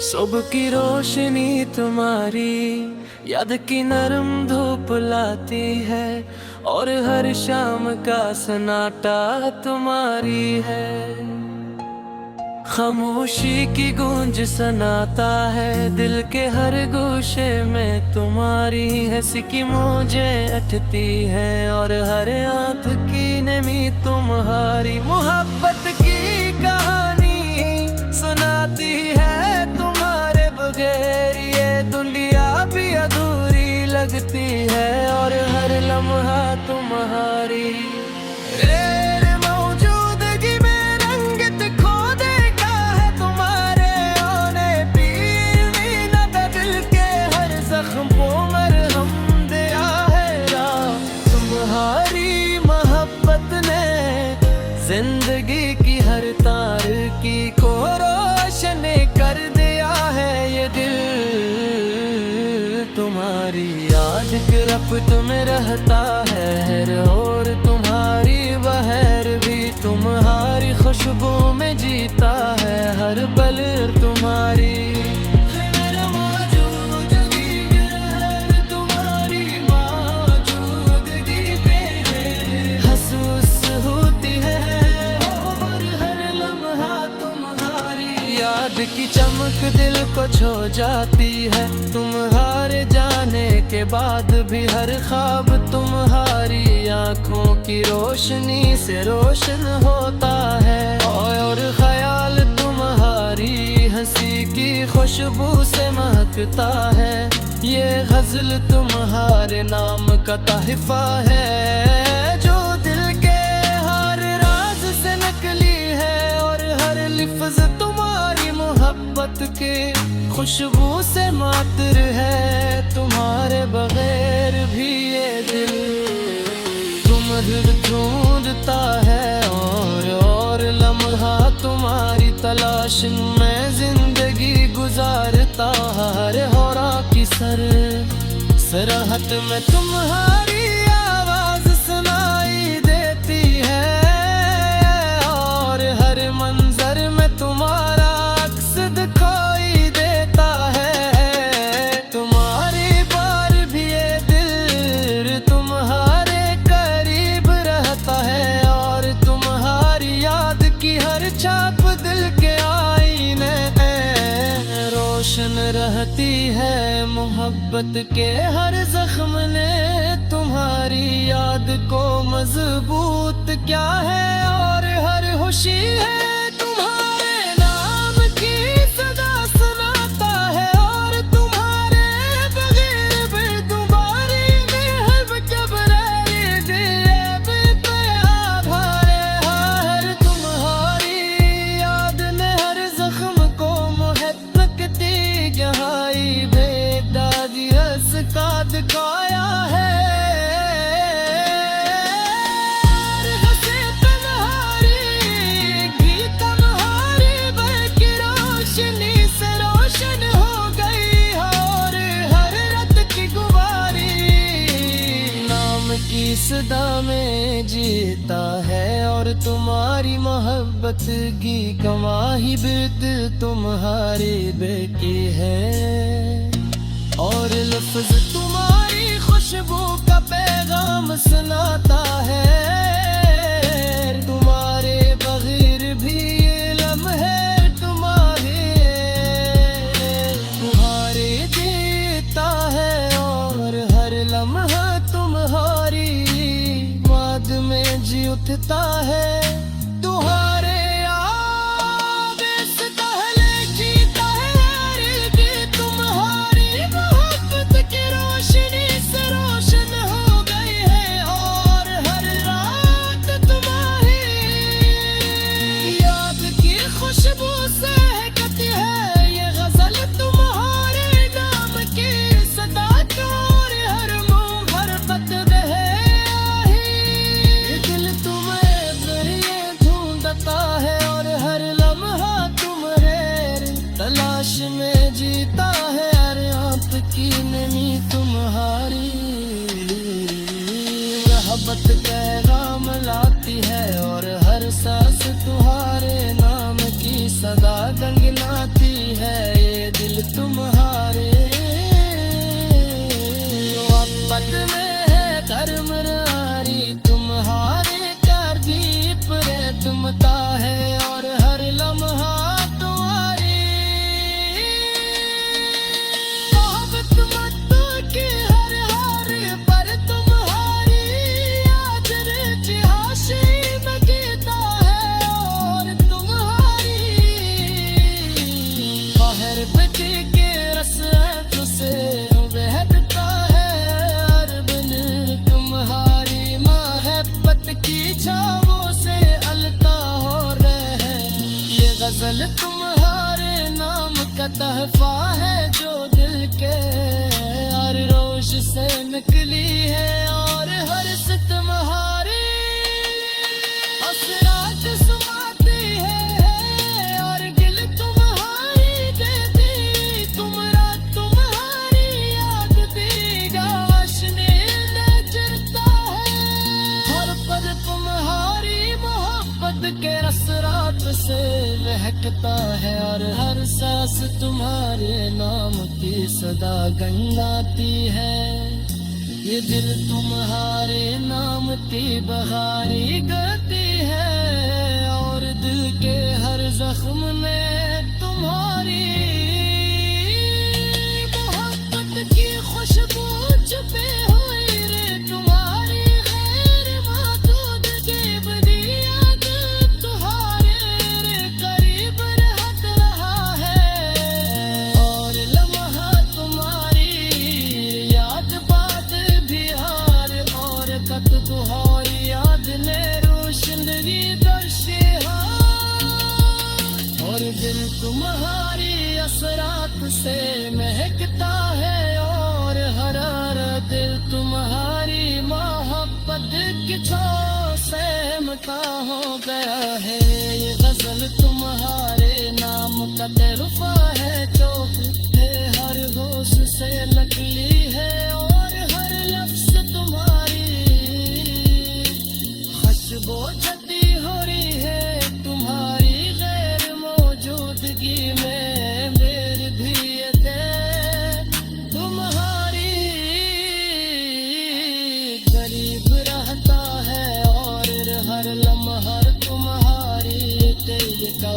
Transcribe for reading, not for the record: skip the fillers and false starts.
सुबह की रोशनी तुम्हारी याद की नरम धूप लाती है, और हर शाम का सन्नाटा तुम्हारी है। खामोशी की गूंज सुनाता है दिल के हर गोशे में, तुम्हारी हंसी की मुझे अटती है, और हर आंख की नमी तुम्हारी मोहब्बत की कहानी सुनाती है। तुम्हारे बगैर ये दुनिया भी अधूरी लगती है, और हर लम्हा तुम्हारी जिंदगी की हर तार की को रोशन कर दिया है। ये दिल तुम्हारी याद के रफ्त में रहता है, और तुम्हारी बहर भी तुम्हारी खुशबू में जीता है। हर पल तुम्हारी की चमक दिल को छो जाती है। तुम्हारे जाने के बाद भी हर ख्वाब तुम्हारी आंखों की रोशनी से रोशन होता है, और ख्याल तुम्हारी हंसी की खुशबू से महकता है। ये गजल तुम्हारे नाम का तहफा है, जो दिल के हर राज से नकली है, और हर लिफ्ज तुम्हारी मोहब्बत के खुशबू से मात्र है। तुम्हारे बगैर भी ये दिल तुम्हें ढूंढता है, और लम्हा तुम्हारी तलाश में जिंदगी गुजारता। हर होरा की सरहद में तुम्हारी आवाज सुनाई देती है, और हर मंजर में तुम्हारा अक्स दिखाई देता है। तुम्हारी बार भी ये दिल तुम्हारे करीब रहता है, और तुम्हारी याद की हर छाप दिल के आईने रोशन रहती है। मोहब्बत के हर जख्म ने तुम्हारी याद को मजबूत क्या है, और हर खुशी है दिखाया है। तुम्हारी बल्कि रोशनी से रोशन हो गई, और हर रात की गुबारी नाम की सदा में जीता है, और तुम्हारी मोहब्बत की गवाही बिद तुम्हारी बेकी है, और लफ्ज तुम्हारी खुशबू का पैगाम सुनाता है। तुम्हारे बगैर भी ये लम्हे तुम्हारे जीता है, और हर लम्हा तुम्हारी याद में जी उठता है। तुम्हारे तलाश में जीता है, हर आंख की नमी तुम्हारी मोहब्बत पैगाम लाती है, और हर सांस तुम्हारे नाम की सदा गंगनाती है। ये तहफा है जो दिल के हर रोज से निकली है, और हर से तुम्हारी असरात सुनाती है, और दिल तुम्हारी देती, तुम रात तुम्हारी याद दी, रोशनी में जलता है हर पल तुम्हारी मोहब्बत के रसरात से महकता है, और हर सांस तुम्हारे नाम की सदा गंगाती है। ये दिल तुम्हारे नाम की बहारी गाती है, और दिल के हर जख्म में तुम्हारी मोहब्बत की खुशबू छुपी हुई रे, तुम्हारी गैर महदूद की बड़ी याद तुम्हारे रे करीब रहत रहा है, और लम्हा तुम्हारी याद बात भी हार, और कत तुम्हारी याद ने रोशनी दर्शे और दिल तुम्हारी असरात से महकता है, और हर दिल तुम्हारी मोहब्बत की छो से मता हो गया है। ये गजल तुम्हारे नाम का तहफा है जो है हर होश से निकली है, और हर लफ्ज तुम्हारी खुशबू जती हो रही है, तुम्हारी गैर मौजूदगी में मेरी भी ये दिल तुम्हारी करीब रहता है, और हर लम्हा तुम्हारी तेरी का